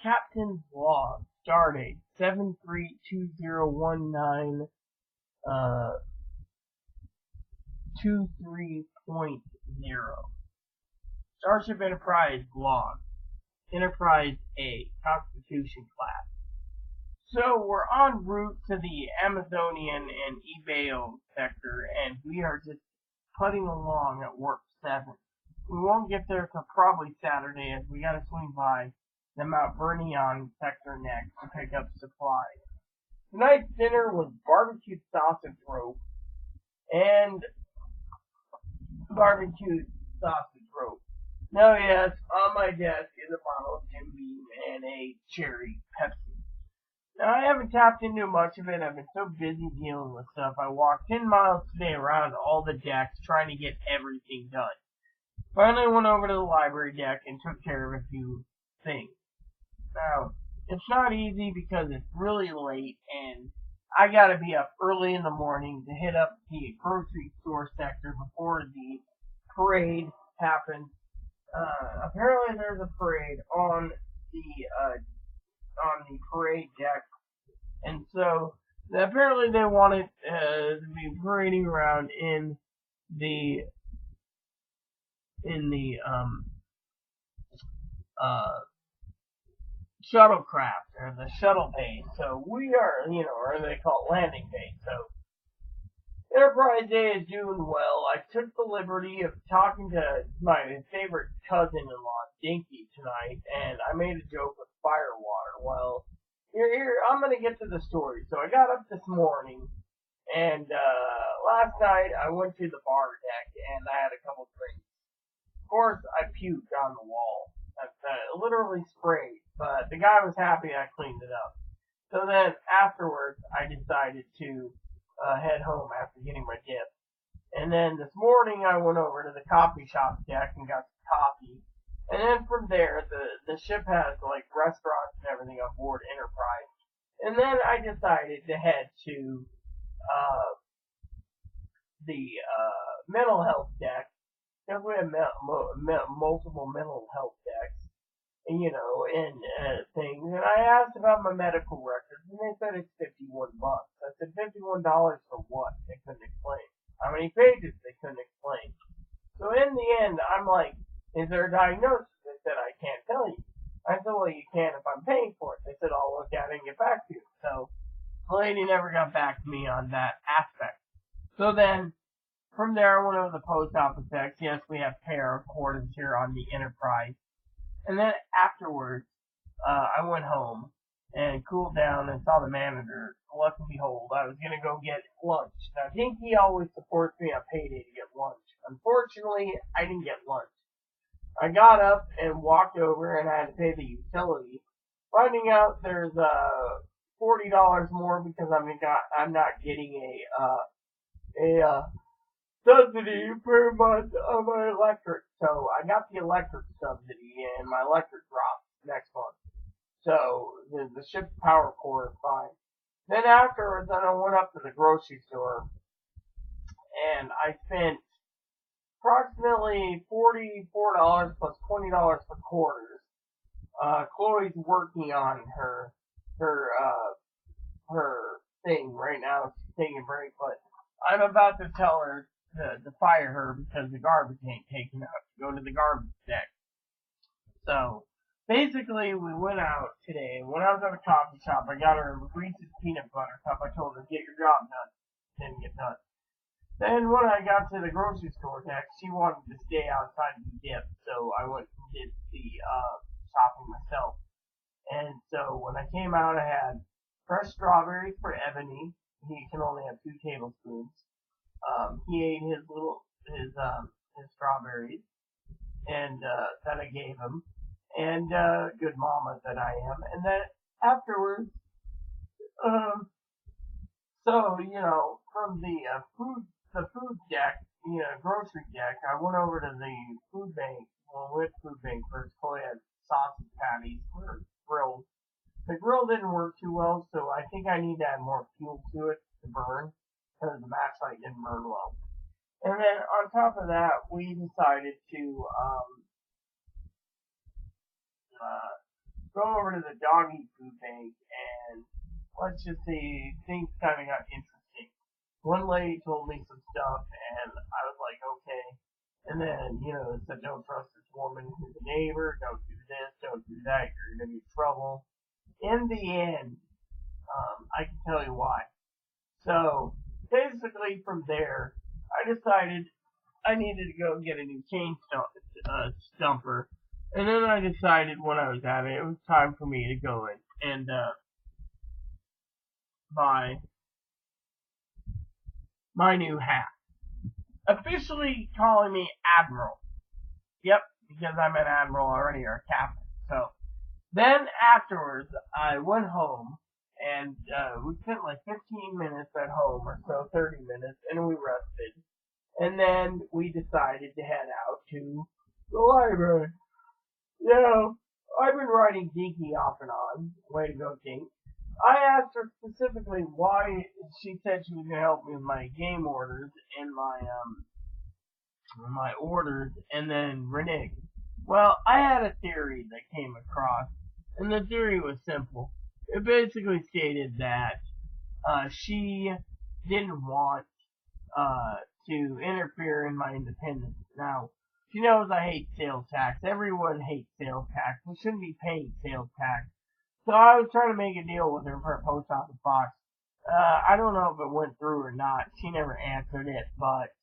Captain's Log, stardate 732019, 23.0. Starship Enterprise log. Enterprise A, Constitution class. So we're en route to the Amazonian and Ebeo sector, and we are just putting along at warp 7. We won't get there till probably Saturday, as we gotta swing by the Mount Vernion sector next to pick up supplies. Tonight's dinner was barbecued sausage rope and barbecued sausage rope. Now, yes, on my desk is a bottle of Jim Beam and a cherry Pepsi. Now, I haven't tapped into much of it. I've been so busy dealing with stuff. I walked 10 miles today around all the decks trying to get everything done. Finally went over to the library deck and took care of a few things. Now, it's not easy because it's really late and I gotta be up early in the morning to hit up the grocery store sector before the parade happens. Apparently there's a parade on the parade deck, and so apparently they want it to be parading around in the shuttlecraft or the shuttle bay. So we are, or they call it landing bay. So Enterprise Day is doing well. I took the liberty of talking to my favorite cousin-in-law, Dinky, tonight, and I made a joke with Firewater. Well, here, I'm going to get to the story. So I got up this morning, and last night I went to the bar deck, and I had a couple drinks. Of course, I puked on the wall. I literally sprayed, but the guy was happy I cleaned it up. So then, afterwards, I decided to head home after getting my dip. And then this morning I went over to the coffee shop deck and got some coffee. And then from there, the ship has like restaurants and everything on board Enterprise. And then I decided to head to the mental health deck, because we have multiple mental health decks. And things. And I asked about my medical records, and they said it's $51. I said, $51 for what? They couldn't explain. How many pages? They couldn't explain. So in the end, I'm like, is there a diagnosis? They said, I can't tell you. I said, well, you can if I'm paying for it. They said, I'll look at it and get back to you. So the lady never got back to me on that aspect. So then, from there, I went over to the post office deck. Yes, we have pair quarters here on the Enterprise. And then afterwards, I went home and cooled down and saw the manager. Lo and behold, I was going to go get lunch. Now, Dinky always supports me on payday to get lunch. Unfortunately, I didn't get lunch. I got up and walked over, and I had to pay the utility, finding out there's $40 more because I'm not getting a subsidy per month on my electric. So I got the electric subsidy, and my electric drops next month. So the ship's power core is fine. Then afterwards, I went up to the grocery store, and I spent approximately $44 plus $20 for quarters. Chloe's working on her thing right now. She's taking a break, but I'm about to tell her to fire her because the garbage ain't taken out. To go to the garbage deck. So basically, we went out today. When I was at a coffee shop, I got her a Reese's peanut butter cup. I told her, get your job done. Didn't get done. Then when I got to the grocery store next, she wanted to stay outside and dip. So I went and did the shopping myself. And so when I came out, I had fresh strawberries for Ebony. He can only have 2 tablespoons. He ate his strawberries, and that I gave him, and good mama that I am. And then afterwards, from the food deck, grocery deck, I went over to the food bank. Well, with food bank first, Chloe had sausage patties for grilled. The grill didn't work too well, so I think I need to add more fuel to it to burn, because the matchlight didn't burn well. And then on top of that, we decided to go over to the doggy food bank, and let's just say things kind of got interesting. One lady told me some stuff, and I was like, okay. And then, it said, don't trust this woman who's a neighbor, don't do this, don't do that, you're going to be in trouble. In the end, I can tell you why. So, basically from there, I decided I needed to go get a new chain stumper. And then I decided when I was at it was time for me to go in and buy my new hat. Officially calling me Admiral. Yep, because I'm an Admiral already, or a Captain. So, then afterwards, I went home, and we spent like 15 minutes at home, or so, 30 minutes, and we rested. And then we decided to head out to the library. I've been writing Dinky off and on. Way to go, Dink. I asked her specifically why she said she was going to help me with my game orders and my orders, and then reneged. Well, I had a theory that came across, and the theory was simple. It basically stated that she didn't want to interfere in my independence. Now, she knows I hate sales tax. Everyone hates sales tax. We shouldn't be paying sales tax. So I was trying to make a deal with her for a post office box. I don't know if it went through or not. She never answered it, but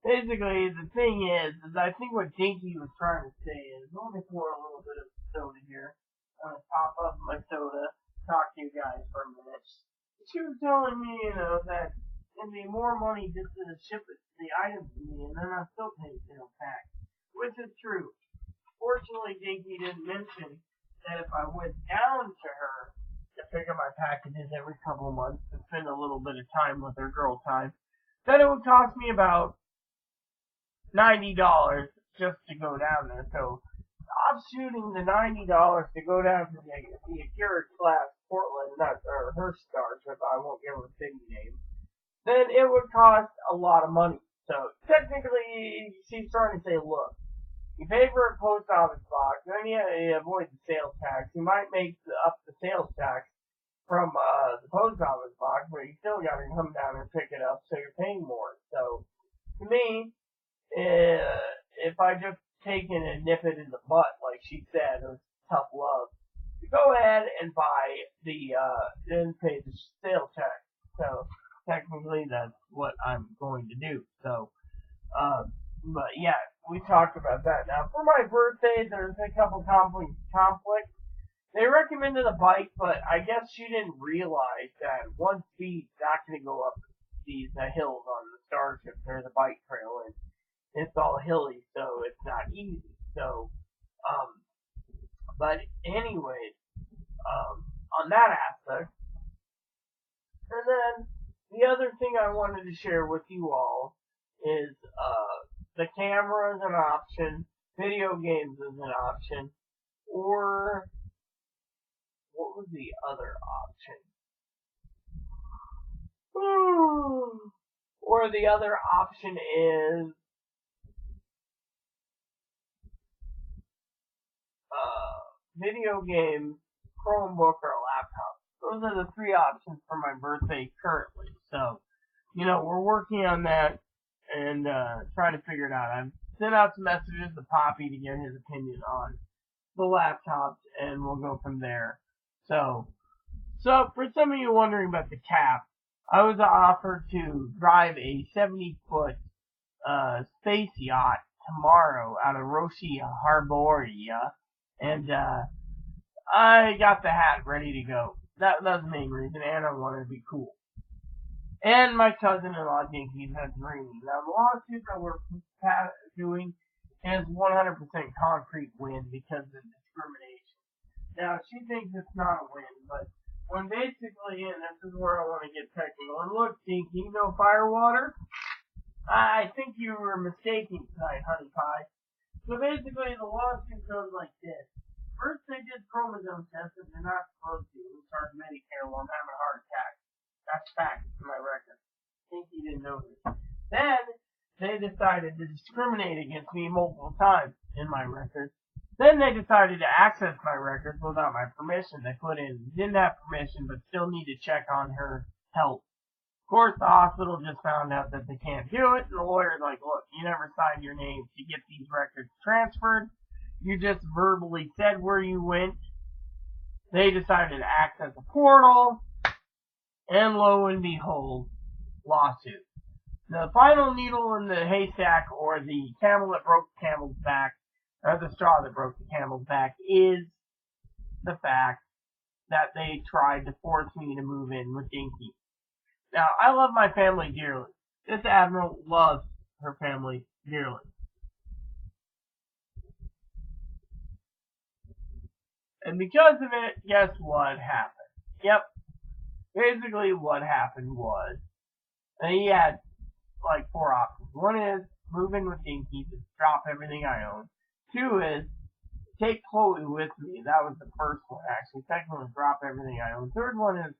basically the thing is I think what Dinky was trying to say is, let me pour a little bit of soda here. I'm gonna top up my soda. Talk to you guys for a minute. She was telling me, that it'd be more money just to ship the items to me, and then I still pay sales tax, which is true. Fortunately, Dinky didn't mention that if I went down to her to pick up my packages every couple of months to spend a little bit of time with her, girl time, then it would cost me about $90 just to go down there. So, offshooting the $90 to go down to the Akira class Portland, or her Starship, I won't give her a city name, then it would cost a lot of money. So, technically, she's trying to say, look, you pay for a post office box, then you avoid the sales tax. You might make up the sales tax from the post office box, but you still got to come down and pick it up, so you're paying more. So, to me, if I just taken and nip it in the butt, like she said, it was tough love, to go ahead and buy then pay the sales tax. So, technically, that's what I'm going to do. So, but yeah, we talked about that. Now, for my birthday, there's a couple conflicts. They recommended a bike, but I guess she didn't realize that one speed's not going to go up these hills on the Starship or the bike trail, and it's all hilly, so it's not easy. So, but anyways, on that aspect, and then the other thing I wanted to share with you all is, the camera is an option, video games is an option, or what was the other option? Or the other option is video games, Chromebook, or a laptop. Those are the three options for my birthday currently. So, we're working on that and trying to figure it out. I've sent out some messages to Poppy to get his opinion on the laptops, and we'll go from there. So for some of you wondering about the cap, I was offered to drive a 70-foot space yacht tomorrow out of Roshi Harboria, and I got the hat ready to go. That was the main reason, and I wanted to be cool. And my cousin-in-law, Dinky, has dreaming. Now, the lawsuit that we're doing is 100% concrete win because of discrimination. Now, she thinks it's not a win, but when basically, and this is where I want to get technical, and look, Dinky, Firewater? I think you were mistaken tonight, honey pie. So basically, the lawsuit goes like this. First, they did chromosome tests that they're not supposed to, and started Medicare while I'm having a heart attack. That's fact for my record. I think you didn't know this. Then, they decided to discriminate against me multiple times in my record. Then they decided to access my records without my permission. They didn't have permission, but still need to check on her health. Of course, the hospital just found out that they can't do it, and the lawyer's like, look, you never signed your name to get these records transferred. You just verbally said where you went. They decided to access a portal, and lo and behold, lawsuit. The final needle in the haystack, or the camel that broke the camel's back, or the straw that broke the camel's back, is the fact that they tried to force me to move in with Dinky. Now, I love my family dearly. This admiral loves her family dearly. And because of it, guess what happened? Yep. Basically what happened was, he had like 4 options. One is move in with Dinky, just drop everything I own. 2 is take Chloe with me. That was the first one, actually. Second one is drop everything I own. Third one is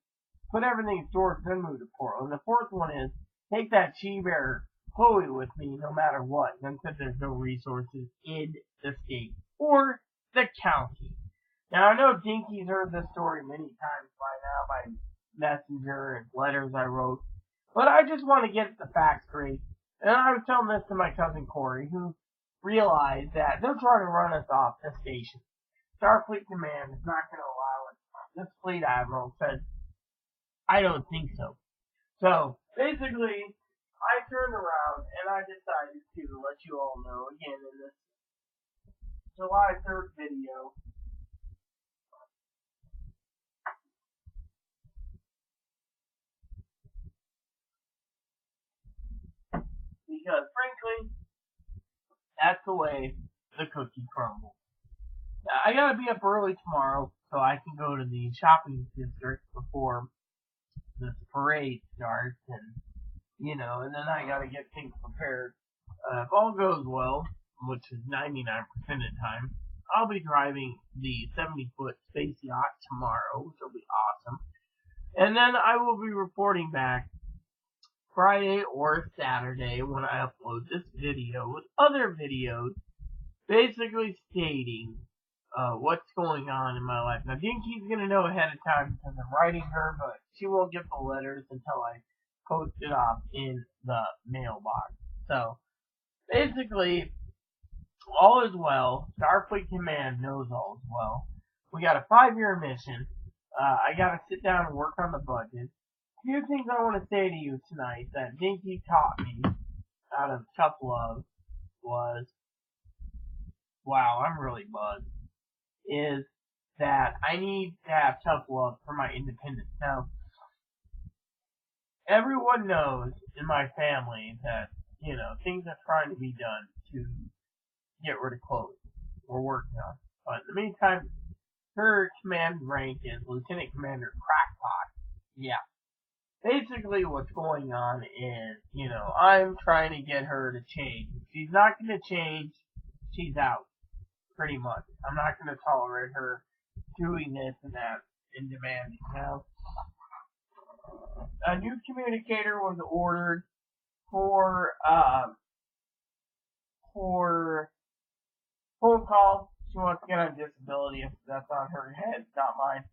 put everything in storage, then move to Portland. And the fourth one is take that she-bear Chloe with me no matter what. Then said there's no resources in the state or the county. Now, I know Dinky's heard this story many times by now by messenger and letters I wrote, but I just want to get the facts straight. And I was telling this to my cousin Corey, who realized that they're trying to run us off the station. Starfleet Command is not going to allow it. This fleet admiral said, I don't think so. So, basically, I turned around and I decided to let you all know again in this July 3rd video. Because, frankly, that's the way the cookie crumbles. Now, I gotta be up early tomorrow so I can go to the shopping district before this parade starts, and and then I gotta get things prepared. If all goes well, which is 99% of the time, I'll be driving the 70-foot space yacht tomorrow, which will be awesome. And then I will be reporting back Friday or Saturday when I upload this video with other videos basically stating what's going on in my life. Now, Dinky's going to know ahead of time because I'm writing her, but she won't get the letters until I post it off in the mailbox. So, basically, all is well. Starfleet Command knows all is well. We got a 5-year mission. I got to sit down and work on the budget. A few things I want to say to you tonight that Dinky taught me out of tough love was, wow, I'm really buzzed, is that I need to have tough love for my independence. Now, everyone knows in my family that, things are trying to be done to get rid of Chloe. We're working on it. But in the meantime, her command rank is Lieutenant Commander Crackpot. Yeah. Basically, what's going on is, I'm trying to get her to change. If she's not going to change, she's out. Pretty much. I'm not going to tolerate her doing this and that and demanding. Now, a new communicator was ordered for phone call. She wants to get on disability. If that's on her head, not mine.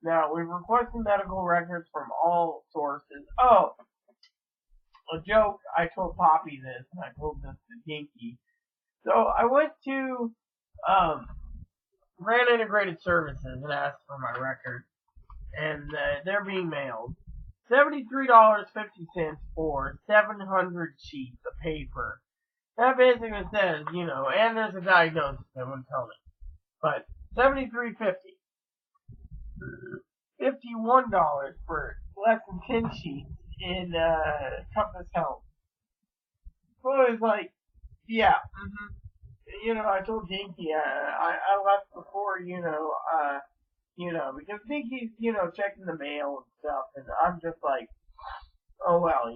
Now, we've requested medical records from all sources. Oh, a joke. I told Poppy this, and I told this to Dinky. So, I went to Brand Integrated Services and asked for my records, and they're being mailed. $73.50 for 700 sheets of paper. That basically says, and there's a diagnosis, they wouldn't tell me. But $73.50. $51 for less than 10 sheets in Compass Health. So it was like, yeah. I told Dinky I left before, because Dinky's, checking the mail and stuff, and I'm just like, oh well,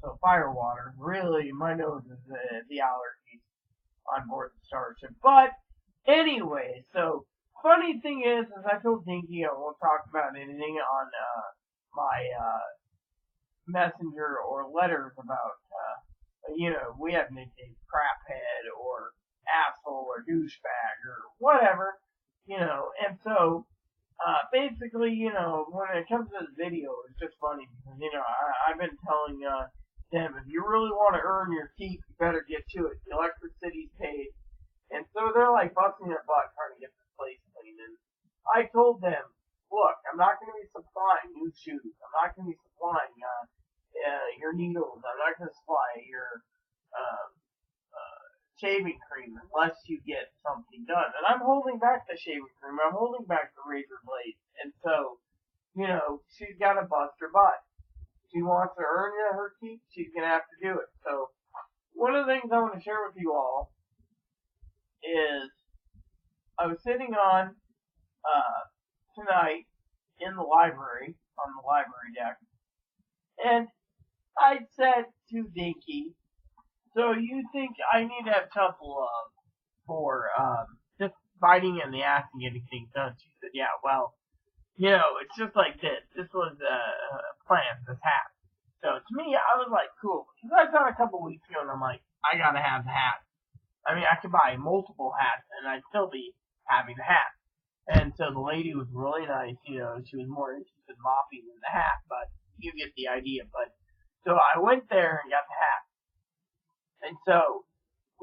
So Firewater, really, my nose is the allergies on board the Starship. But anyway, so funny thing is I told Dinky I won't talk about anything on my messenger or letters about, we have nicknames Craphead or asshole or douchebag or whatever, and so, basically, when it comes to the video, it's just funny because, I've been telling, them, if you really want to earn your keep, you better get to it. The electricity's paid. And so they're like busting their butt trying to get this place clean. And I told them, look, I'm not going to be supplying new shoes. I'm not going to be supplying, your needles. I'm not going to supply your, um, shaving cream unless you get something done. And I'm holding back the shaving cream. I'm holding back the razor blades. And so, she's got to bust her butt. She wants to earn her keep. She's going to have to do it. So, one of the things I want to share with you all is I was sitting on, tonight in the library, on the library deck, and I said to Dinky, so you think I need to have tough love for, just biting in the ass and getting things done? She said, yeah, well, it's just like this. This was a plan, this hat. So to me, I was like, cool. Because I thought a couple weeks ago, and I'm like, I gotta have the hat. I mean, I could buy multiple hats, and I'd still be having the hat. And so the lady was really nice, she was more interested in mopping than the hat, but you get the idea. But so I went there and got the hat. And so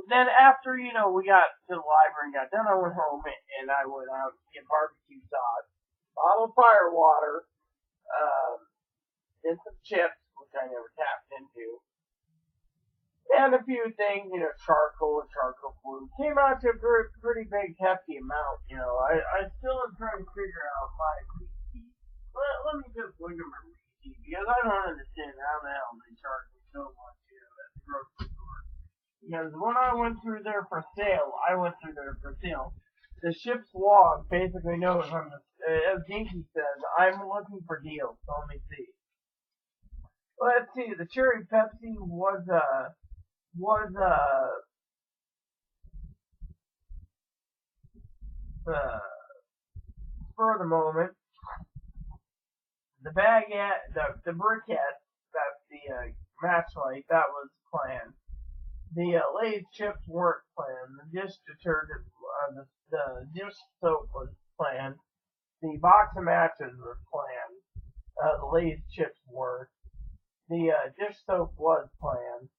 then after, we got to the library and got done, I went home and I went out to get barbecue sauce, bottle of fire water, and some chips, which I never tapped into, and a few things, charcoal and charcoal glue. Came out to a pretty big, hefty amount, I still am trying to figure out my receipt. Let me just look at my receipt, because I don't understand how the hell they charge me so much, at the grocery store. Because when I went through there for sale, the ship's log basically knows as Dinky says, I'm looking for deals, so let me see. Let's see, the cherry Pepsi was spur of the moment. The baguette, the briquette, that's the matchlight, that was planned. The Lay's chips weren't planned. The dish detergent, the dish soap was planned. The box of matches was planned. The Lay's chips weren't. The dish soap was planned.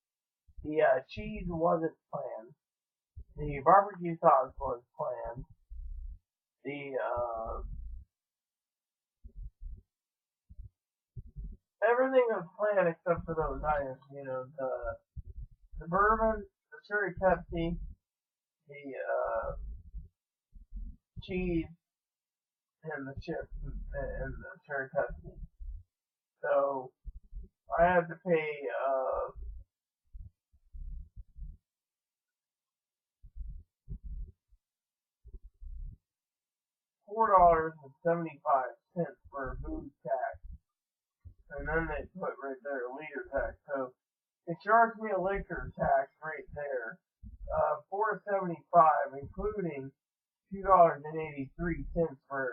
The cheese wasn't planned. The barbecue sauce was planned. The everything was planned except for those items. The bourbon, the cherry Pepsi, the cheese, and the chips, and the cherry Pepsi. So I had to pay $4.75 for a booze tax, and then they put right there a liter tax. So they charged me a liquor tax right there, $4.75, including $2.83 for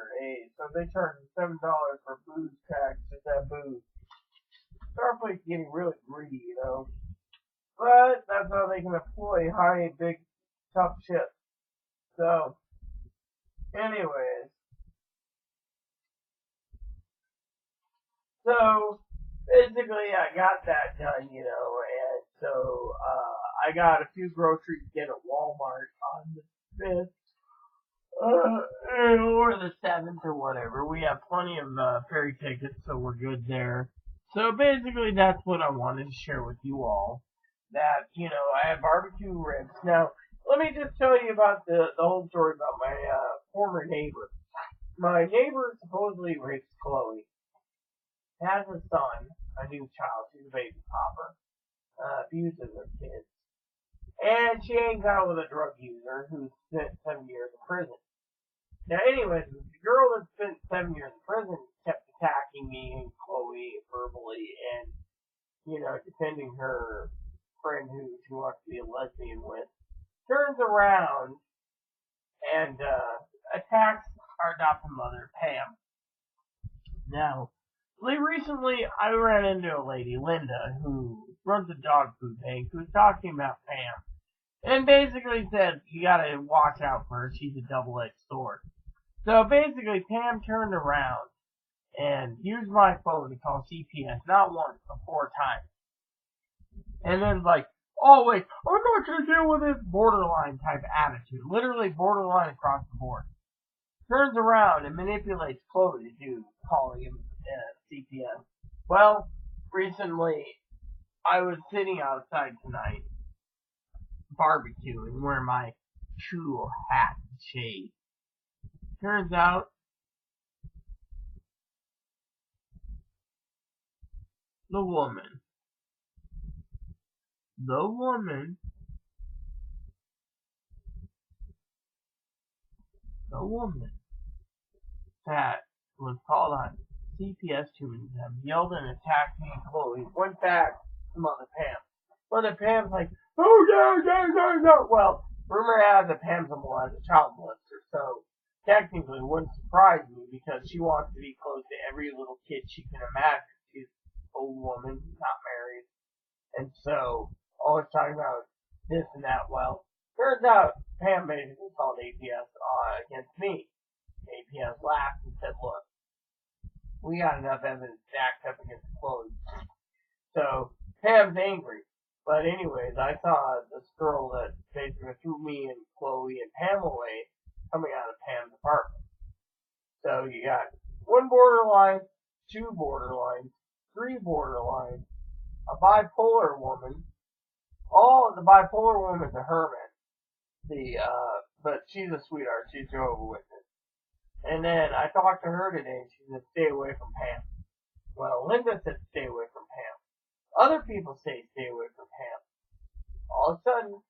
so they charged me $7 for booze tax, just that booze. Starfleet's getting really greedy, but that's how they can employ high, big, tough ships. So, anyways, so basically I got that done, and so I got a few groceries to get at Walmart on the 5th. Or the 7th or whatever. We have plenty of ferry tickets, so we're good there. So basically, that's what I wanted to share with you all. That, I had barbecue ribs. Now, let me just tell you about the whole story about my former neighbor. My neighbor supposedly rapes Chloe. Has a son, a new child. She's a baby popper. Abuses her kids. And she hangs out with a drug user who spent 7 years in prison. Now, anyways, the girl that spent 7 years in prison kept attacking me and Chloe verbally and, defending her friend who she wants to be a lesbian with. Turns around and attacks our adopted mother, Pam. Now, recently I ran into a lady, Linda, who runs a dog food bank, who was talking about Pam. and basically said you gotta watch out for her. She's a double-edged sword. So basically, Pam turned around and used my phone to call CPS not once but 4 times, and then like, oh wait, I'm not gonna deal with this borderline type attitude, literally borderline across the board. Turns around and manipulates Chloe to do calling him CPS. Well, recently I was sitting outside tonight barbecuing, wearing my true hat and shade. Turns out the woman that was called on CPS to them yelled and attacked me and Chloe. Went back to Mother Pam. Mother Pam's like, oh no. Well, rumor has it Pam's a child molester, so technically it wouldn't surprise me because she wants to be close to every little kid she can imagine. She's an old woman, not married, and so always talking about this and that. Well, turns out Pam basically called APS against me. APS laughed and said, look, we got enough evidence stacked up against Chloe. So Pam's angry. But anyways, I saw this girl that basically threw me and Chloe and Pam away coming out of Pam's apartment. So you got 1 borderline, 2 borderlines, 3 borderlines, a bipolar woman. All the bipolar woman's a hermit. But she's a sweetheart. She's Jehovah's Witness. And then I talked to her today, and she said, stay away from Pam. Well, Linda said, stay away from Pam. Other people say, stay away from Pam. All of a sudden,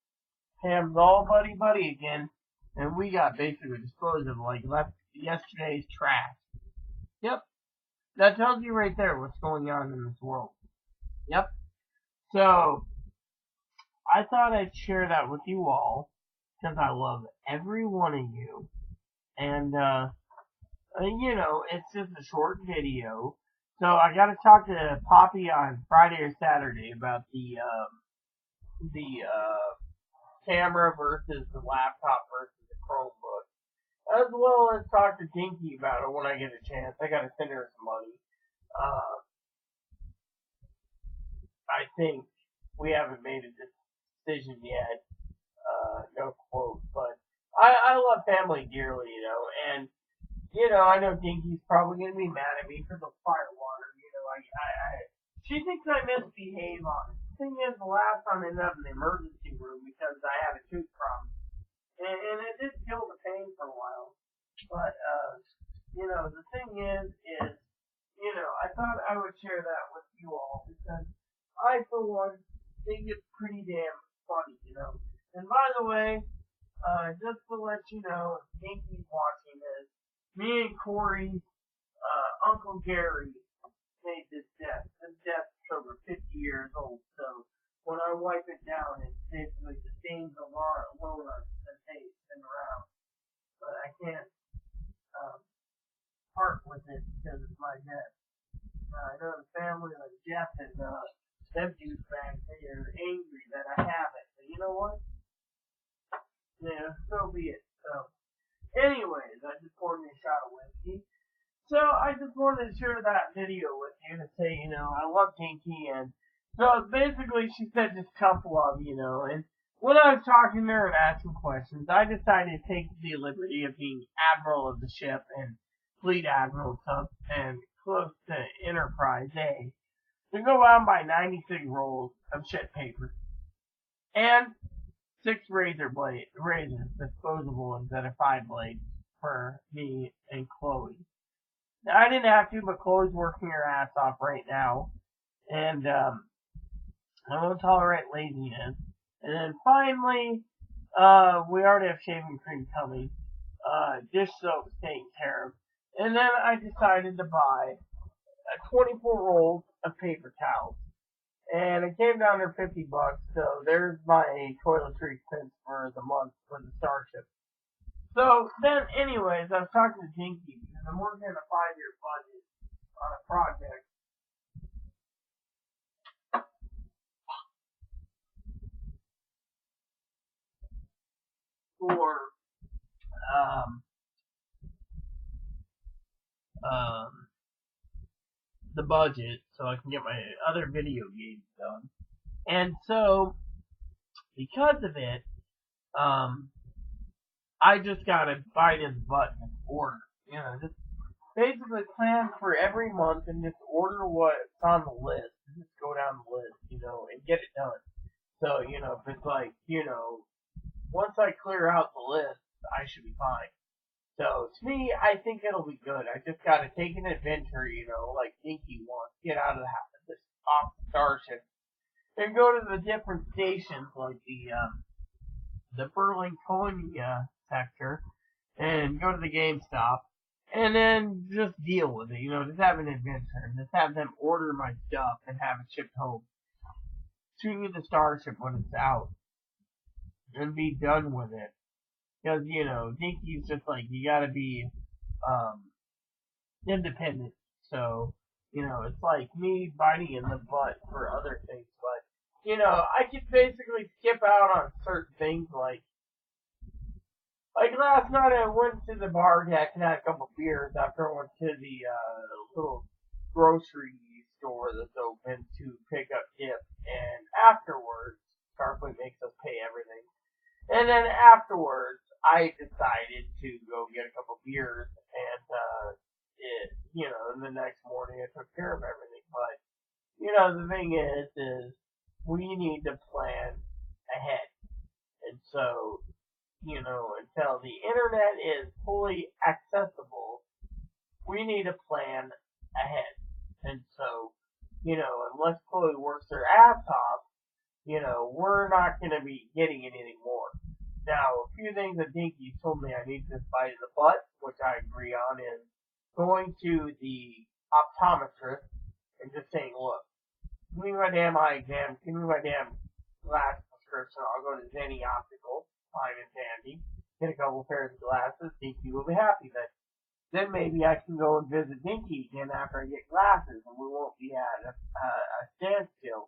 Pam's all buddy again, and we got basically disposed of like left yesterday's trash. Yep. That tells you right there what's going on in this world. Yep. So, I thought I'd share that with you all, because I love every one of you. And, it's just a short video. So I got to talk to Poppy on Friday or Saturday about the camera versus the laptop versus the Chromebook, as well as talk to Dinky about it when I get a chance. I got to send her some money. I think we haven't made a decision yet. No quote, but I love family dearly, and I know Dinky's probably gonna be mad at me for the fire water. She thinks I misbehave on it. The thing is, the last time I ended up in the emergency room because I had a tooth problem, and it did kill the pain for a while. But the thing is, I thought I would share that with you all because I, for one, think it's pretty damn funny, And by the way, just to let you know, if Dinky's watching this, me and Corey's Uncle Gary made this desk. This desk is over 50 years old, so when I wipe it down, it's basically the stains of Lona that they've been around. But I can't part with it because it's my desk. I know the family like Jeff and them douchebags, they are angry that I have it. But you know what? Yeah, so be it. So, anyways, I just poured me a shot of whiskey. So I just wanted to share that video with you to say, I love Dinky, and so basically she said just tough love, and when I was talking to her and asking questions, I decided to take the liberty of being admiral of the ship and fleet admiral and close to Enterprise A to go out by 96 rolls of shit paper and 6 razors, disposable instead of 5 blades for me and Chloe. I didn't have to, but Chloe's working her ass off right now. And I won't tolerate laziness. And then finally, we already have shaving cream coming. Dish soap taken care of. And then I decided to buy 24 rolls of paper towels. And it came down to $50, so there's my toiletry expense for the month for the Starship. So then, anyways, I was talking to Dinky because I'm working on a 5-year budget on a project. for um, um, the budget so I can get my other video games done. And so, because of it, um, I just gotta bite his butt and order. Just basically plan for every month and just order what's on the list. Just go down the list, and get it done. So, if it's like, once I clear out the list, I should be fine. So, to me, I think it'll be good. I just gotta take an adventure, like Dinky wants. Get out of the house, just off the starship. And go to the different stations, like the Berlin-Colonia sector, and go to the GameStop, and then just deal with it, just have an adventure, and just have them order my stuff and have it shipped home to the Starship when it's out, and be done with it. Because, Dinky's just like, you gotta be, independent, so, it's like me biting in the butt for other things, but, I could basically skip out on certain things, like last night I went to the bar deck and had a couple beers after I went to the little grocery store that's open to pick up dip. And afterwards, Starfleet makes us pay everything. And then afterwards, I decided to go get a couple beers and and the next morning I took care of everything. But, the thing is we need to plan ahead. And so, until the internet is fully accessible, we need to plan ahead. And so, unless Chloe works her ass off, we're not going to be getting anything more. Now, a few things that Dinky told me I need to bite in the butt, which I agree on, is going to the optometrist and just saying, look, give me my damn eye exam, give me my damn glass prescription, I'll go to Zenny Optical, fine and dandy, get a couple pairs of glasses, Dinky will be happy then maybe I can go and visit Dinky again after I get glasses, and we won't be at a standstill.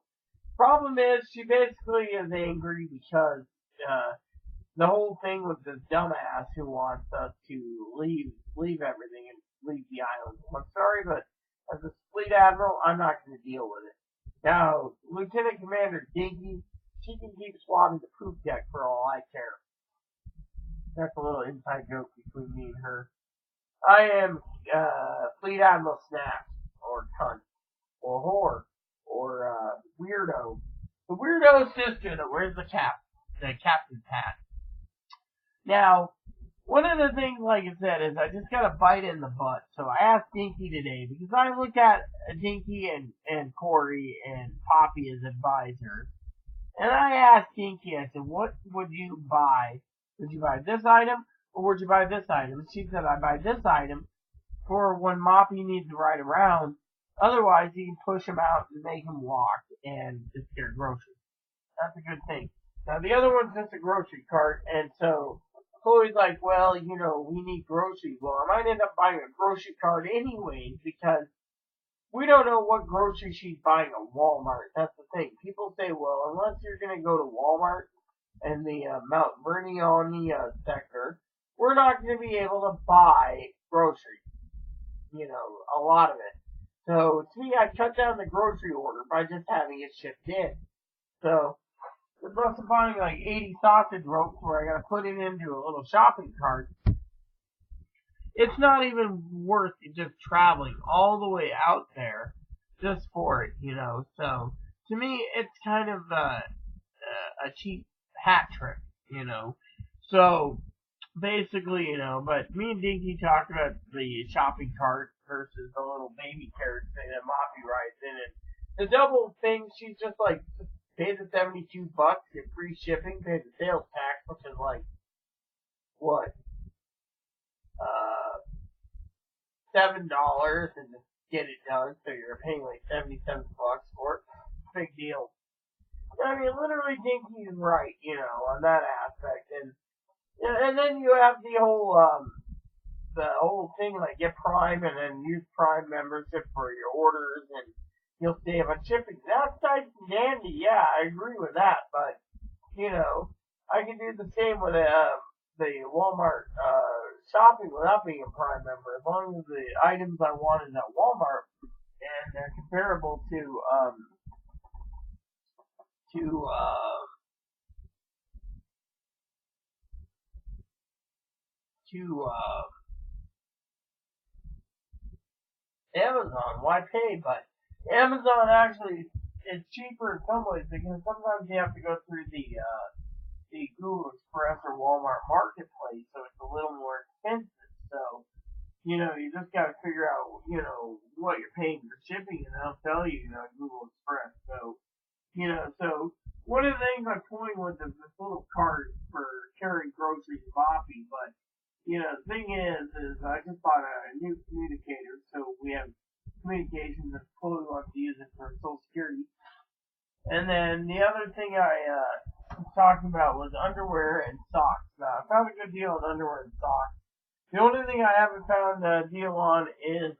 Problem is, she basically is angry because the whole thing with this dumbass who wants us to leave everything and leave the island. I'm sorry, but as a fleet admiral, I'm not going to deal with it. Now, Lieutenant Commander Dinky, she can keep swabbing the poop deck for all I care. That's a little inside joke between me and her. I am Fleet Admiral Snap, or cunt, or whore, or weirdo. The weirdo sister that wears the captain's hat. Now, one of the things, like I said, is I just gotta bite in the butt. So I asked Dinky today, because I look at Dinky and Corey and Poppy as advisors, and I asked Dinky, I said, what would you buy? Would you buy this item, or would you buy this item? And she said, I buy this item for when Moppy needs to ride around. Otherwise, you can push him out and make him walk and just get a grocery. That's a good thing. Now, the other one's just a grocery cart, and so Chloe's like, well, we need groceries. Well, I might end up buying a grocery cart anyways, because we don't know what groceries she's buying at Walmart. That's the thing. People say, well, unless you're going to go to Walmart and the Mount Vernon sector, we're not going to be able to buy groceries. A lot of it. So, to me, I cut down the grocery order by just having it shipped in. So, unless I'm buying like 80 sausage ropes where I gotta put it into a little shopping cart, it's not even worth just traveling all the way out there just for it, So, to me, it's kind of a cheap hat trick, So, basically, but me and Dinky talked about the shopping cart versus the little baby carriage thing that Moppy rides in, and the double thing, she's just like, pay the $72, get free shipping, pay the sales tax, which is like, what, $7 and just get it done, so you're paying like $77 for it. Big deal. I mean, literally, Dinky is right, on that aspect, and then you have the whole thing like get Prime and then use Prime membership for your orders and you'll save on shipping. That's nice and dandy, yeah, I agree with that, but I can do the same with the Walmart shopping without being a Prime member, as long as the items I want is at Walmart and they're comparable to Amazon. Why pay? But Amazon actually is cheaper in some ways because sometimes you have to go through the Google Express or Walmart Marketplace, so it's a little more expensive. So you just got to figure out what you're paying for shipping, and they'll tell you, Google Express. So so one of the things I'm toying with is this little cart for carrying groceries and coffee, but the thing is I just bought a new communicator, so we have communications and Chloe wants to use it for Social Security. And then the other thing I was talking about was underwear and socks. Now, I found a good deal on underwear and socks. The only thing I haven't found a deal on is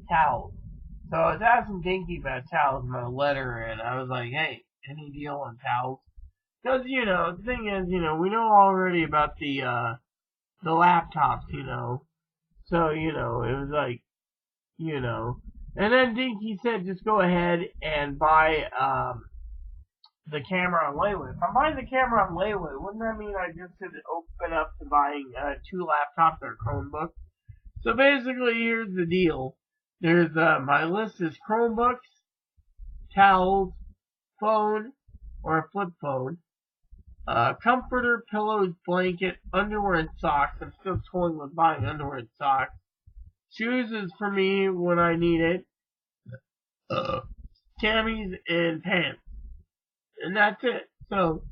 towels. So I was asking Dinky about towels in my letter, and I was like, hey, any deal on towels? Because, the thing is, we know already about the laptops, So, it was like, And then Dinky said just go ahead and buy the camera on layaway. If I'm buying the camera on layaway, wouldn't that mean I just should open up to buying 2 laptops or Chromebooks? So basically, here's the deal. There's my list is Chromebooks, towels, phone or a flip phone, comforter, pillows, blanket, underwear, and socks. I'm still toying with buying underwear and socks. Shoes is for me when I need it. Camis and pants. And that's it. So,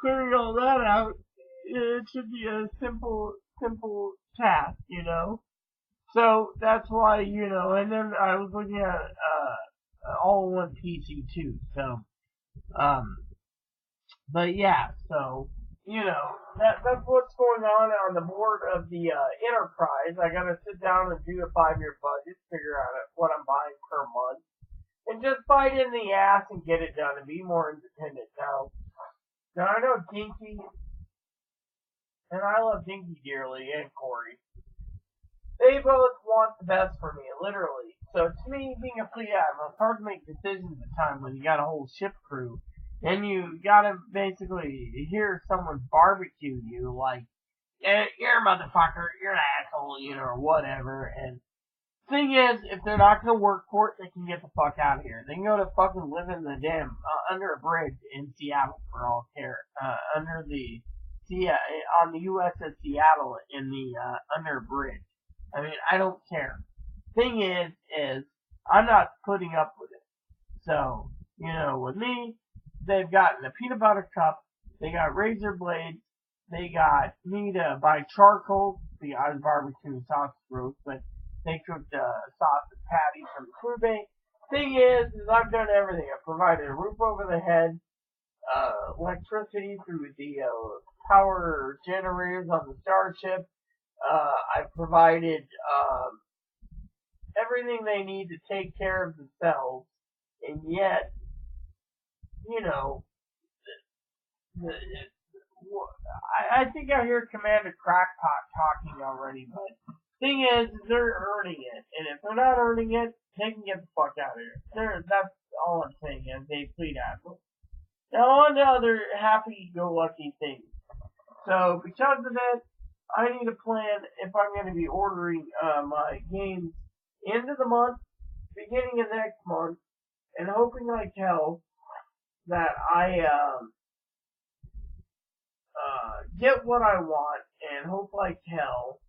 clearing all that out, it should be a simple task, So, that's why, and then I was looking at, all-in-one PC too, so, but yeah, so, that's what's going on the board of the, enterprise. I gotta sit down and do a 5-year budget, figure out what I'm buying per month, and just bite in the ass and get it done and be more independent. Now I know Dinky, and I love Dinky dearly, and Corey. They both want the best for me, literally. So to me, being a fleet admiral, it's hard to make decisions at times when you got a whole ship crew. And you gotta basically hear someone barbecue you, like, you're a motherfucker, you're an asshole, or whatever. And thing is, if they're not gonna work for it, they can get the fuck out of here. They can go to fucking live in the damn, under a bridge in Seattle for all care. Under the, on the USS Seattle in the, under a bridge. I mean, I don't care. Thing is, I'm not putting up with it. So, with me, they've gotten a peanut butter cup, they got razor blades, they got me to buy charcoal, see, I was barbecuing sausage roast, but they cooked sausage patties from the food bank. Thing is I've done everything. I've provided a roof over the head, electricity through the power generators on the Starship. I've provided everything they need to take care of themselves, and yet, I think I hear Commander Crackpot talking already, but thing is, they're earning it, and if they're not earning it, they can get the fuck out of here. That's all I'm saying as a fleet admiral. Now on to other happy-go-lucky things. So because of this, I need a plan if I'm going to be ordering my games end of the month, beginning of next month, and hoping like hell that I get what I want, and hope like hell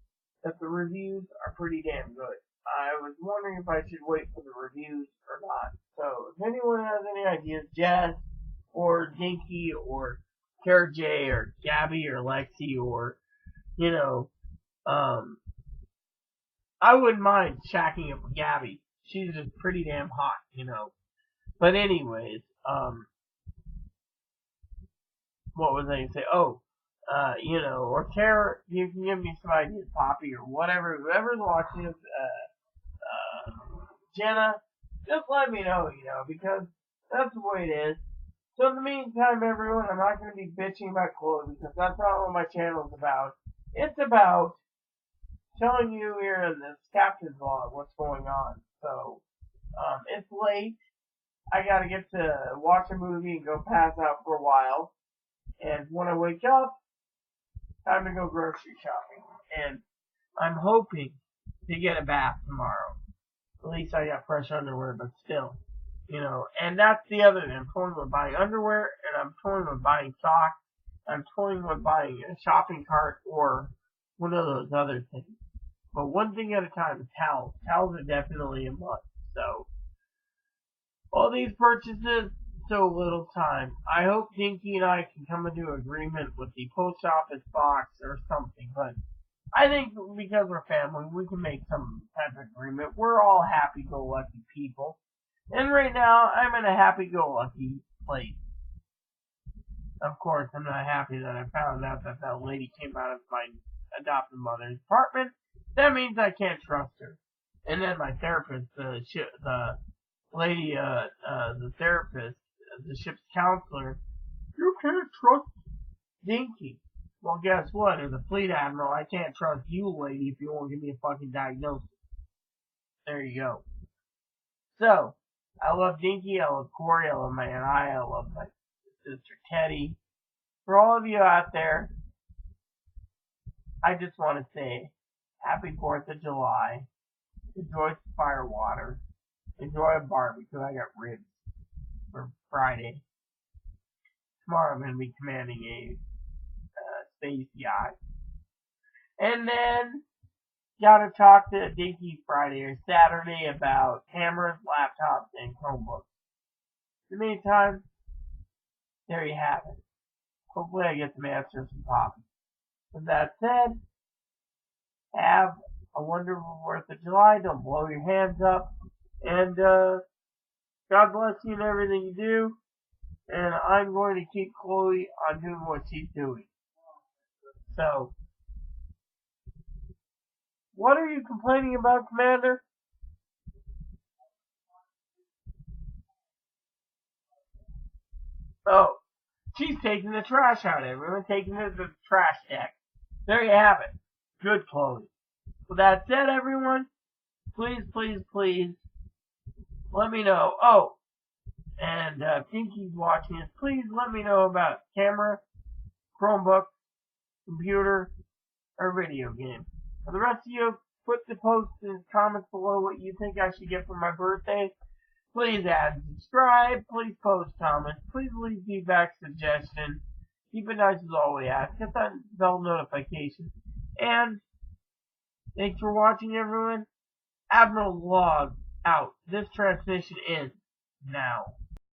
that the reviews are pretty damn good. I was wondering if I should wait for the reviews or not. So if anyone has any ideas, Jess or Dinky or Kara J or Gabby or Lexi or I wouldn't mind shacking up with Gabby. She's just pretty damn hot, But anyways, what was I going to say? Oh, or Kara, you can give me some ideas, Poppy, or whatever, whoever's watching this, Jenna, just let me know, because that's the way it is. So in the meantime, everyone, I'm not going to be bitching about Chloe because that's not what my channel is about. It's about showing you here in this captain's log what's going on. So, it's late. I gotta get to watch a movie and go pass out for a while. And when I wake up, time to go grocery shopping. And I'm hoping to get a bath tomorrow. At least I got fresh underwear, but still. And that's the other thing. I'm toying with buying underwear, and I'm toying with buying socks. I'm toying with buying a shopping cart or one of those other things. But one thing at a time, towels. Towels are definitely a must. So, all these purchases, so little time. I hope Dinky and I can come into agreement with the post office box or something. But I think because we're family, we can make some type of agreement. We're all happy-go-lucky people. And right now, I'm in a happy-go-lucky place. Of course, I'm not happy that I found out that that lady came out of my adopted mother's apartment. That means I can't trust her. And then my therapist, the lady, the therapist, the ship's counselor, you can't trust Dinky. Well, guess what? As a fleet admiral, I can't trust you, lady, if you won't give me a fucking diagnosis. There you go. So, I love Dinky, I love Corey, I love my Aunt I love my sister Teddy. For all of you out there, I just want to say, happy 4th of July. Enjoy some firewater. Enjoy a barbecue. I got ribs for Friday. Tomorrow I'm going to be commanding a space yacht. And then, gotta talk to Dinky Friday or Saturday about cameras, laptops, and Chromebooks. In the meantime, there you have it. Hopefully I get some answers from Poppy. With that said, have a wonderful 4th of July. Don't blow your hands up. And God bless you in everything you do. And I'm going to keep Chloe on doing what she's doing. So, what are you complaining about, Commander? Oh, she's taking the trash out, everyone. Taking it to the trash deck. There you have it. Good, Chloe. With that said, everyone, please, please, please, let me know. Oh, and if Dinky's watching this, please let me know about camera, Chromebook, computer, or video game. For the rest of you, put the posts and comments below what you think I should get for my birthday. Please add and subscribe. Please post comments. Please leave feedback, suggestions. Keep it nice as all we ask. Get that bell notification. And thanks for watching, everyone. Admiral Log out. This transmission ends now.